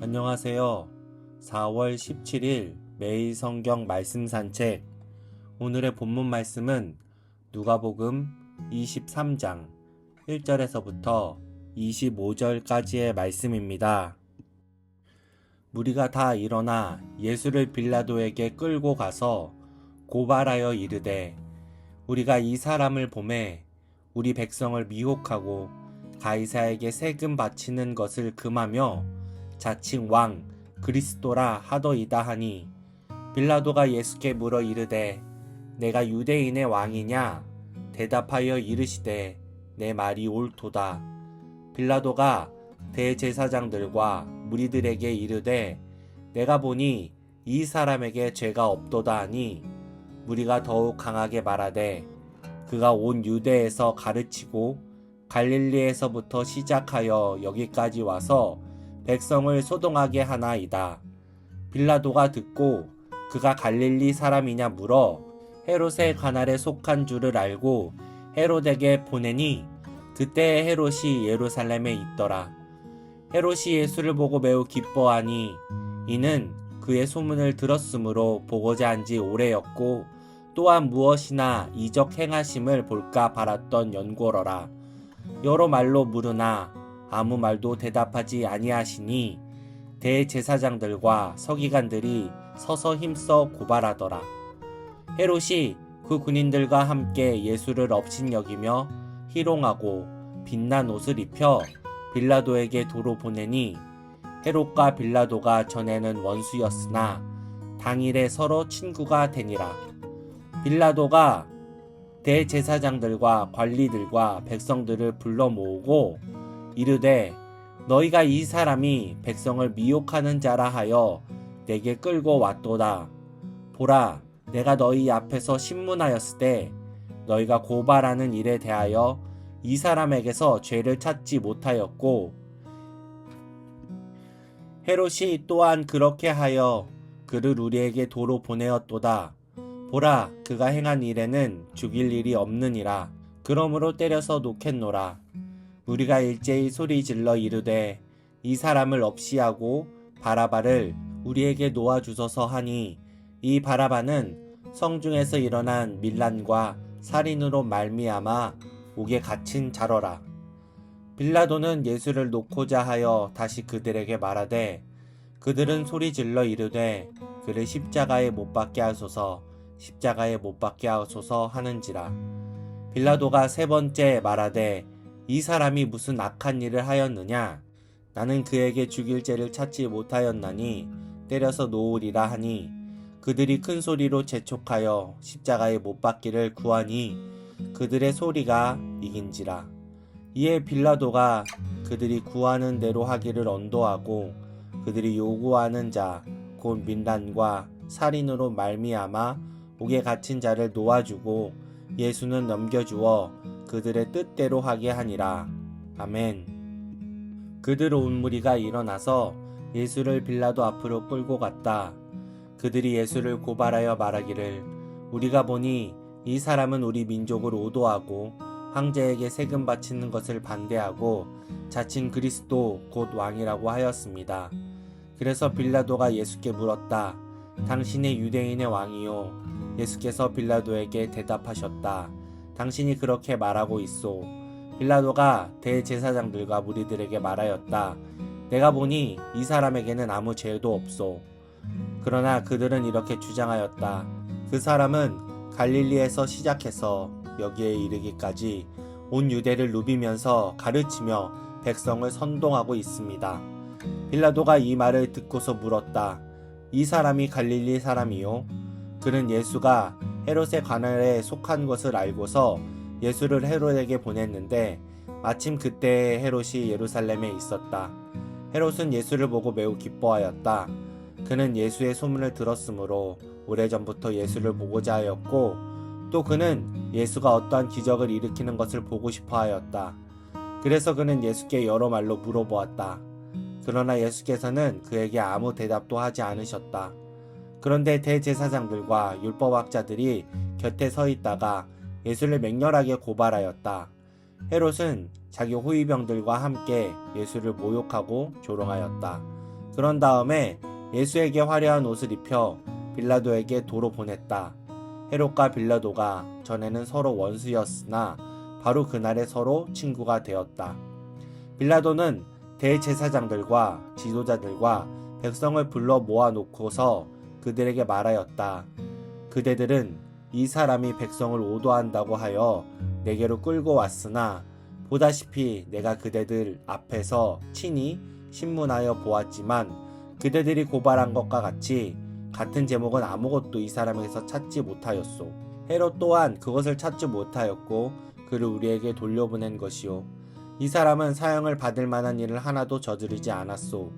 안녕하세요. 4월 17일 매일 성경 말씀 산책. 오늘의 본문 말씀은 누가복음 23장 1절에서부터 25절까지의 말씀입니다. 무리가 다 일어나 예수를 빌라도에게 끌고 가서 고발하여 이르되, 우리가 이 사람을 보매 우리 백성을 미혹하고 가이사에게 세금 바치는 것을 금하며 자칭 왕 그리스도라 하더이다 하니, 빌라도가 예수께 물어 이르되, 내가 유대인의 왕이냐? 대답하여 이르시되, 내 말이 옳도다. 빌라도가 대제사장들과 무리들에게 이르되, 내가 보니 이 사람에게 죄가 없도다 하니, 무리가 더욱 강하게 말하되, 그가 온 유대에서 가르치고 갈릴리에서부터 시작하여 여기까지 와서 백성을 소동하게 하나이다. 빌라도가 듣고 그가 갈릴리 사람이냐 물어 헤롯의 관할에 속한 줄을 알고 헤롯에게 보내니, 그때 헤롯이 예루살렘에 있더라. 헤롯이 예수를 보고 매우 기뻐하니, 이는 그의 소문을 들었으므로 보고자 한 지 오래였고 또한 무엇이나 이적 행하심을 볼까 바랐던 연고로라. 여러 말로 물으나 아무 말도 대답하지 아니하시니, 대제사장들과 서기관들이 서서 힘써 고발하더라. 헤롯이 그 군인들과 함께 예수를 업신여기며 희롱하고 빛난 옷을 입혀 빌라도에게 도로 보내니, 헤롯과 빌라도가 전에는 원수였으나 당일에 서로 친구가 되니라. 빌라도가 대제사장들과 관리들과 백성들을 불러 모으고 이르되, 너희가 이 사람이 백성을 미혹하는 자라 하여 내게 끌고 왔도다. 보라, 내가 너희 앞에서 신문하였을 때 너희가 고발하는 일에 대하여 이 사람에게서 죄를 찾지 못하였고, 헤롯이 또한 그렇게 하여 그를 우리에게 도로 보내었도다. 보라, 그가 행한 일에는 죽일 일이 없느니라. 그러므로 때려서 놓겠노라. 우리가 일제히 소리 질러 이르되, 이 사람을 없이하고 바라바를 우리에게 놓아주소서 하니, 이 바라바는 성중에서 일어난 밀란과 살인으로 말미암아 옥에 갇힌 자러라. 빌라도는 예수를 놓고자 하여 다시 그들에게 말하되, 그들은 소리 질러 이르되, 그를 십자가에 못 박게 하소서, 십자가에 못 박게 하소서 하는지라. 빌라도가 세 번째 말하되, 이 사람이 무슨 악한 일을 하였느냐? 나는 그에게 죽일 죄를 찾지 못하였나니 때려서 놓으리라 하니, 그들이 큰 소리로 재촉하여 십자가에 못 박기를 구하니 그들의 소리가 이긴지라. 이에 빌라도가 그들이 구하는 대로 하기를 언도하고, 그들이 요구하는 자 곧 민란과 살인으로 말미암아 옥에 갇힌 자를 놓아주고 예수는 넘겨주어 그들의 뜻대로 하게 하니라. 아멘. 그들 온 무리가 일어나서 예수를 빌라도 앞으로 끌고 갔다. 그들이 예수를 고발하여 말하기를, 우리가 보니 이 사람은 우리 민족을 오도하고 황제에게 세금 바치는 것을 반대하고 자칭 그리스도 곧 왕이라고 하였습니다. 그래서 빌라도가 예수께 물었다. 당신이 유대인의 왕이요? 예수께서 빌라도에게 대답하셨다. 당신이 그렇게 말하고 있소. 빌라도가 대제사장들과 무리들에게 말하였다. 내가 보니 이 사람에게는 아무 죄도 없소. 그러나 그들은 이렇게 주장하였다. 그 사람은 갈릴리에서 시작해서 여기에 이르기까지 온 유대를 누비면서 가르치며 백성을 선동하고 있습니다. 빌라도가 이 말을 듣고서 물었다. 이 사람이 갈릴리 사람이요? 그는 예수가 헤롯의 관할에 속한 것을 알고서 예수를 헤롯에게 보냈는데, 마침 그때에 헤롯이 예루살렘에 있었다. 헤롯은 예수를 보고 매우 기뻐하였다. 그는 예수의 소문을 들었으므로 오래전부터 예수를 보고자 하였고, 또 그는 예수가 어떠한 기적을 일으키는 것을 보고 싶어 하였다. 그래서 그는 예수께 여러 말로 물어보았다. 그러나 예수께서는 그에게 아무 대답도 하지 않으셨다. 그런데 대제사장들과 율법학자들이 곁에 서 있다가 예수를 맹렬하게 고발하였다. 헤롯은 자기 호위병들과 함께 예수를 모욕하고 조롱하였다. 그런 다음에 예수에게 화려한 옷을 입혀 빌라도에게 도로 보냈다. 헤롯과 빌라도가 전에는 서로 원수였으나 바로 그날에 서로 친구가 되었다. 빌라도는 대제사장들과 지도자들과 백성을 불러 모아놓고서 그들에게 말하였다. 그대들은 이 사람이 백성을 오도한다고 하여 내게로 끌고 왔으나 보다시피 내가 그대들 앞에서 친히 신문하여 보았지만 그대들이 고발한 것과 같이 같은 제목은 아무것도 이 사람에게서 찾지 못하였소. 헤롯 또한 그것을 찾지 못하였고 그를 우리에게 돌려보낸 것이요. 이 사람은 사형을 받을 만한 일을 하나도 저지르지 않았소.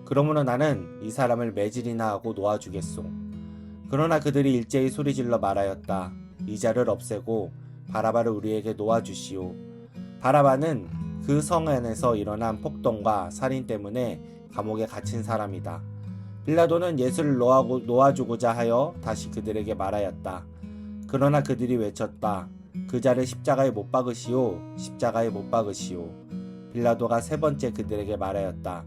그러므로 나는 이 사람을 매질이나 하고 놓아주겠소. 그러나 그들이 일제히 소리질러 말하였다. 이 자를 없애고 바라바를 우리에게 놓아주시오. 바라바는 그 성 안에서 일어난 폭동과 살인 때문에 감옥에 갇힌 사람이다. 빌라도는 예수를 놓아주고자 하여 다시 그들에게 말하였다. 그러나 그들이 외쳤다. 그 자를 십자가에 못 박으시오. 십자가에 못 박으시오. 빌라도가 세 번째 그들에게 말하였다.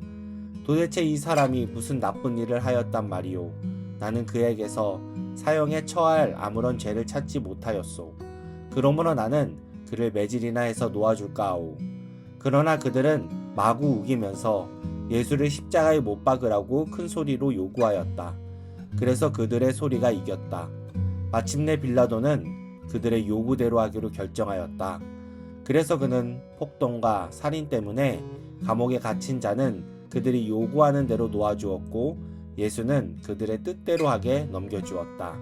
도대체 이 사람이 무슨 나쁜 일을 하였단 말이오. 나는 그에게서 사형에 처할 아무런 죄를 찾지 못하였소. 그러므로 나는 그를 매질이나 해서 놓아줄까 하오. 그러나 그들은 마구 우기면서 예수를 십자가에 못 박으라고 큰 소리로 요구하였다. 그래서 그들의 소리가 이겼다. 마침내 빌라도는 그들의 요구대로 하기로 결정하였다. 그래서 그는 폭동과 살인 때문에 감옥에 갇힌 자는 그들이 요구하는 대로 놓아주었고 예수는 그들의 뜻대로 하게 넘겨주었다.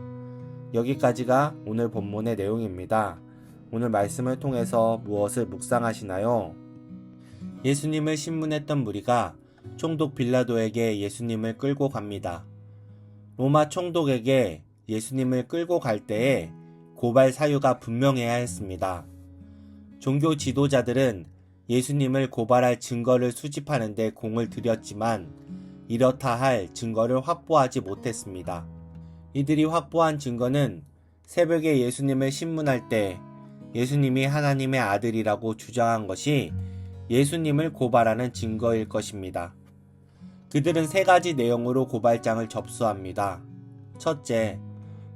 여기까지가 오늘 본문의 내용입니다. 오늘 말씀을 통해서 무엇을 묵상하시나요? 예수님을 신문했던 무리가 총독 빌라도에게 예수님을 끌고 갑니다. 로마 총독에게 예수님을 끌고 갈 때에 고발 사유가 분명해야 했습니다. 종교 지도자들은 예수님을 고발할 증거를 수집하는 데 공을 들였지만 이렇다 할 증거를 확보하지 못했습니다. 이들이 확보한 증거는 새벽에 예수님을 신문할 때 예수님이 하나님의 아들이라고 주장한 것이 예수님을 고발하는 증거일 것입니다. 그들은 세 가지 내용으로 고발장을 접수합니다. 첫째,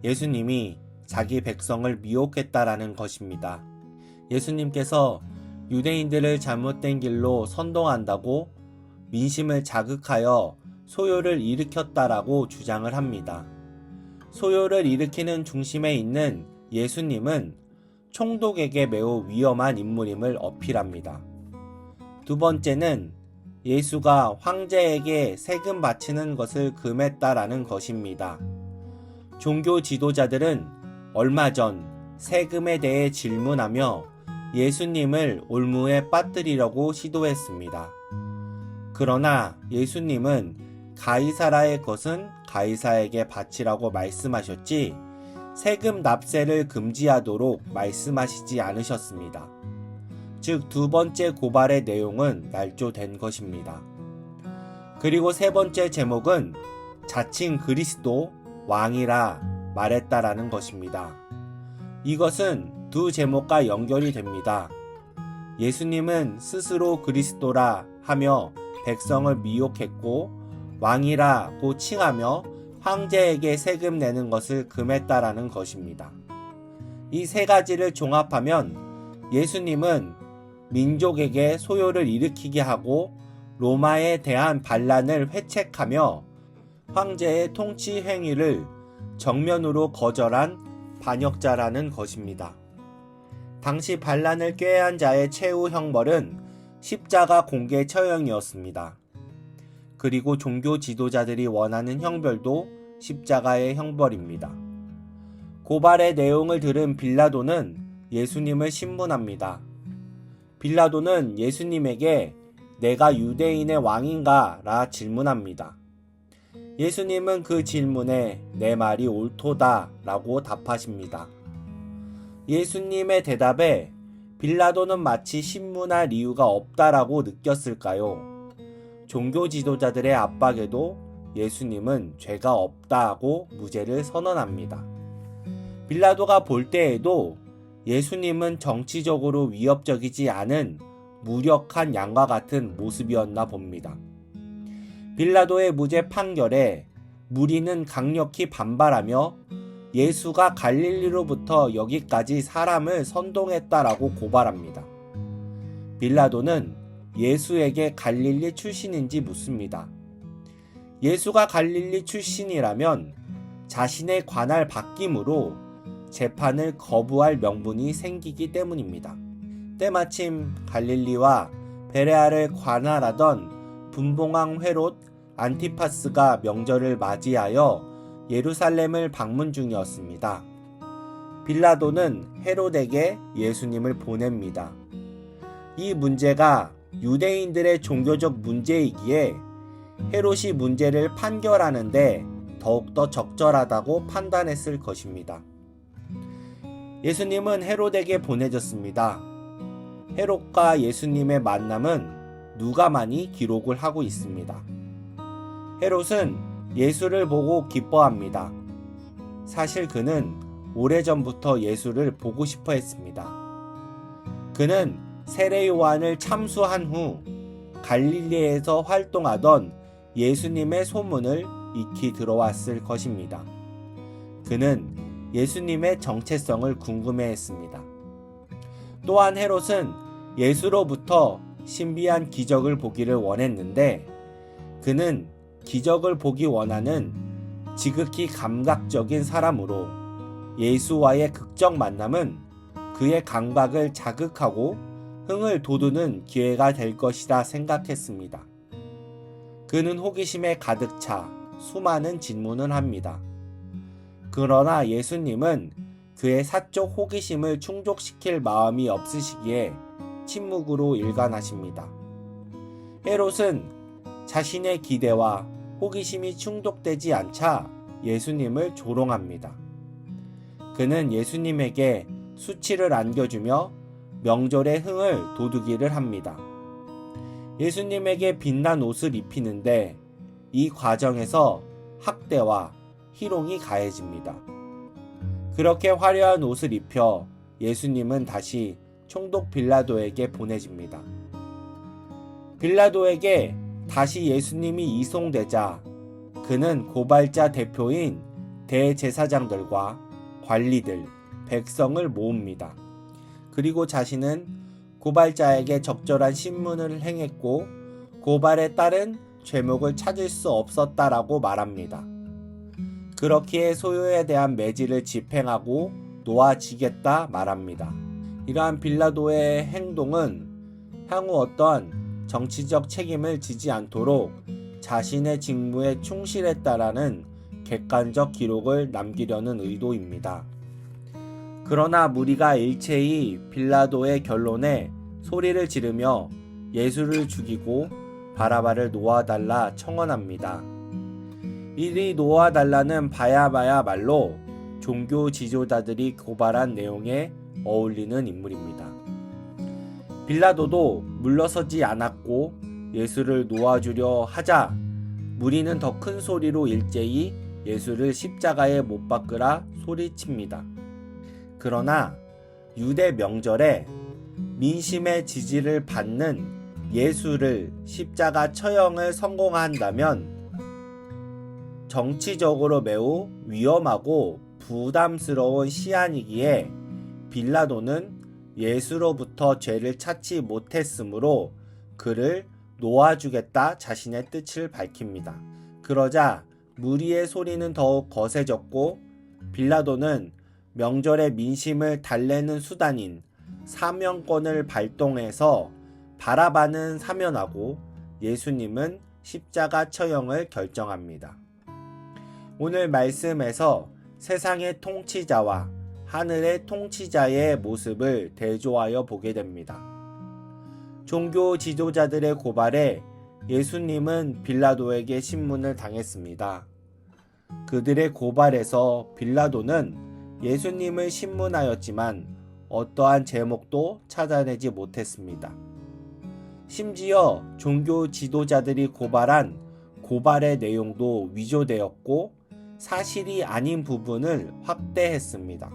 예수님이 자기 백성을 미혹했다라는 것입니다. 예수님께서 유대인들을 잘못된 길로 선동한다고 민심을 자극하여 소요를 일으켰다라고 주장을 합니다. 소요를 일으키는 중심에 있는 예수님은 총독에게 매우 위험한 인물임을 어필합니다. 두 번째는 예수가 황제에게 세금 바치는 것을 금했다라는 것입니다. 종교 지도자들은 얼마 전 세금에 대해 질문하며 예수님을 올무에 빠뜨리려고 시도했습니다. 그러나 예수님은 가이사라의 것은 가이사에게 바치라고 말씀하셨지 세금 납세를 금지하도록 말씀하시지 않으셨습니다. 즉, 두 번째 고발의 내용은 날조된 것입니다. 그리고 세 번째 제목은 자칭 그리스도 왕이라 말했다라는 것입니다. 이것은 두 제목과 연결이 됩니다. 예수님은 스스로 그리스도라 하며 백성을 미혹했고 왕이라고 칭하며 황제에게 세금 내는 것을 금했다라는 것입니다. 이 세 가지를 종합하면 예수님은 민족에게 소요를 일으키게 하고 로마에 대한 반란을 회책하며 황제의 통치 행위를 정면으로 거절한 반역자라는 것입니다. 당시 반란을 꾀한 자의 최후 형벌은 십자가 공개 처형이었습니다. 그리고 종교 지도자들이 원하는 형벌도 십자가의 형벌입니다. 고발의 내용을 들은 빌라도는 예수님을 신문합니다. 빌라도는 예수님에게 내가 유대인의 왕인가? 라 질문합니다. 예수님은 그 질문에 내 말이 옳도다 라고 답하십니다. 예수님의 대답에 빌라도는 마치 신문할 이유가 없다라고 느꼈을까요? 종교 지도자들의 압박에도 예수님은 죄가 없다고 무죄를 선언합니다. 빌라도가 볼 때에도 예수님은 정치적으로 위협적이지 않은 무력한 양과 같은 모습이었나 봅니다. 빌라도의 무죄 판결에 무리는 강력히 반발하며 예수가 갈릴리로부터 여기까지 사람을 선동했다라고 고발합니다. 빌라도는 예수에게 갈릴리 출신인지 묻습니다. 예수가 갈릴리 출신이라면 자신의 관할 바뀜으로 재판을 거부할 명분이 생기기 때문입니다. 때마침 갈릴리와 베레아를 관할하던 분봉왕 헤롯 안티파스가 명절을 맞이하여 예루살렘을 방문 중이었습니다. 빌라도는 헤롯에게 예수님을 보냅니다. 이 문제가 유대인들의 종교적 문제이기에 헤롯이 문제를 판결하는데 더욱더 적절하다고 판단했을 것입니다. 예수님은 헤롯에게 보내졌습니다. 헤롯과 예수님의 만남은 누가만이 기록을 하고 있습니다. 헤롯은 예수를 보고 기뻐합니다. 사실 그는 오래전부터 예수를 보고 싶어 했습니다. 그는 세례 요한을 참수한 후 갈릴리에서 활동하던 예수님의 소문을 익히 들어왔을 것입니다. 그는 예수님의 정체성을 궁금해했습니다. 또한 헤롯은 예수로부터 신비한 기적을 보기를 원했는데 그는 기적을 보기 원하는 지극히 감각적인 사람으로 예수와의 극적 만남은 그의 감각을 자극하고 흥을 돋우는 기회가 될 것이라 생각했습니다. 그는 호기심에 가득 차 수많은 질문을 합니다. 그러나 예수님은 그의 사적 호기심을 충족시킬 마음이 없으시기에 침묵으로 일관하십니다. 헤롯은 자신의 기대와 호기심이 충족되지 않자 예수님을 조롱합니다. 그는 예수님에게 수치를 안겨주며 명절의 흥을 돋우기를 합니다. 예수님에게 빛난 옷을 입히는데 이 과정에서 학대와 희롱이 가해집니다. 그렇게 화려한 옷을 입혀 예수님은 다시 총독 빌라도에게 보내집니다. 빌라도에게 다시 예수님이 이송되자 그는 고발자 대표인 대제사장들과 관리들, 백성을 모읍니다. 그리고 자신은 고발자에게 적절한 신문을 행했고 고발에 따른 죄목을 찾을 수 없었다라고 말합니다. 그렇기에 소요에 대한 매질을 집행하고 놓아지겠다 말합니다. 이러한 빌라도의 행동은 향후 어떠한 정치적 책임을 지지 않도록 자신의 직무에 충실했다라는 객관적 기록을 남기려는 의도입니다. 그러나 무리가 일체히 빌라도의 결론에 소리를 지르며 예수를 죽이고 바라바를 놓아달라 청원합니다. 이리 놓아달라는 바야바야 말로 종교 지도자들이 고발한 내용에 어울리는 인물입니다. 빌라도도 물러서지 않았고 예수를 놓아주려 하자 무리는 더 큰 소리로 일제히 예수를 십자가에 못 박으라 소리칩니다. 그러나 유대 명절에 민심의 지지를 받는 예수를 십자가 처형을 성공한다면 정치적으로 매우 위험하고 부담스러운 시안이기에 빌라도는 예수로부터 죄를 찾지 못했으므로 그를 놓아주겠다 자신의 뜻을 밝힙니다. 그러자 무리의 소리는 더욱 거세졌고 빌라도는 명절의 민심을 달래는 수단인 사면권을 발동해서 바라바는 사면하고 예수님은 십자가 처형을 결정합니다. 오늘 말씀에서 세상의 통치자와 하늘의 통치자의 모습을 대조하여 보게 됩니다. 종교 지도자들의 고발에 예수님은 빌라도에게 신문을 당했습니다. 그들의 고발에서 빌라도는 예수님을 신문하였지만 어떠한 제목도 찾아내지 못했습니다. 심지어 종교 지도자들이 고발한 고발의 내용도 위조되었고 사실이 아닌 부분을 확대했습니다.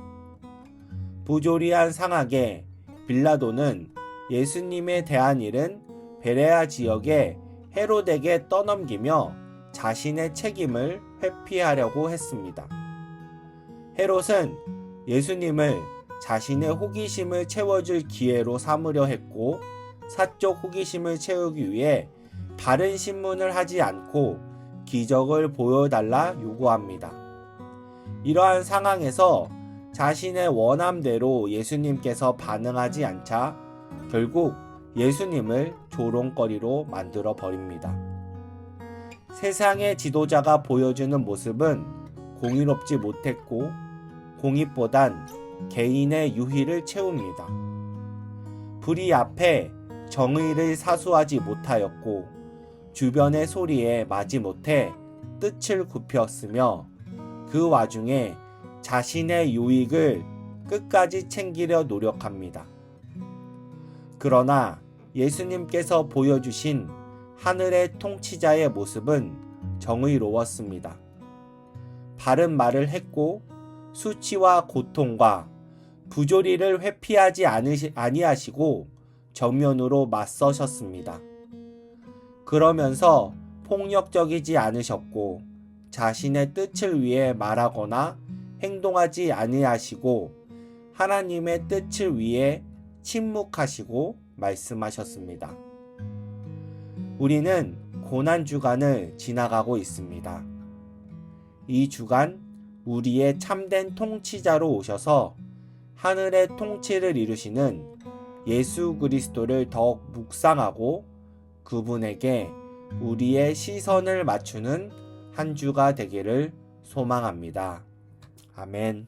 부조리한 상황에 빌라도는 예수님에 대한 일은 베레아 지역의 헤롯에게 떠넘기며 자신의 책임을 회피하려고 했습니다. 헤롯은 예수님을 자신의 호기심을 채워줄 기회로 삼으려 했고, 사적 호기심을 채우기 위해 다른 신문을 하지 않고 기적을 보여달라 요구합니다. 이러한 상황에서 자신의 원함대로 예수님께서 반응하지 않자 결국 예수님을 조롱거리로 만들어 버립니다. 세상의 지도자가 보여주는 모습은 공의롭지 못했고, 공익보단 개인의 유희를 채웁니다. 불의 앞에 정의를 사수하지 못하였고, 주변의 소리에 마지 못해 뜻을 굽혔으며, 그 와중에 자신의 유익을 끝까지 챙기려 노력합니다. 그러나 예수님께서 보여주신 하늘의 통치자의 모습은 정의로웠습니다. 바른 말을 했고, 수치와 고통과 부조리를 회피하지 아니하시고 정면으로 맞서셨습니다. 그러면서 폭력적이지 않으셨고, 자신의 뜻을 위해 말하거나 행동하지 아니하시고, 하나님의 뜻을 위해 침묵하시고 말씀하셨습니다. 우리는 고난주간을 지나가고 있습니다. 이 주간 우리의 참된 통치자로 오셔서 하늘의 통치를 이루시는 예수 그리스도를 더욱 묵상하고 그분에게 우리의 시선을 맞추는 한 주가 되기를 소망합니다. 아멘.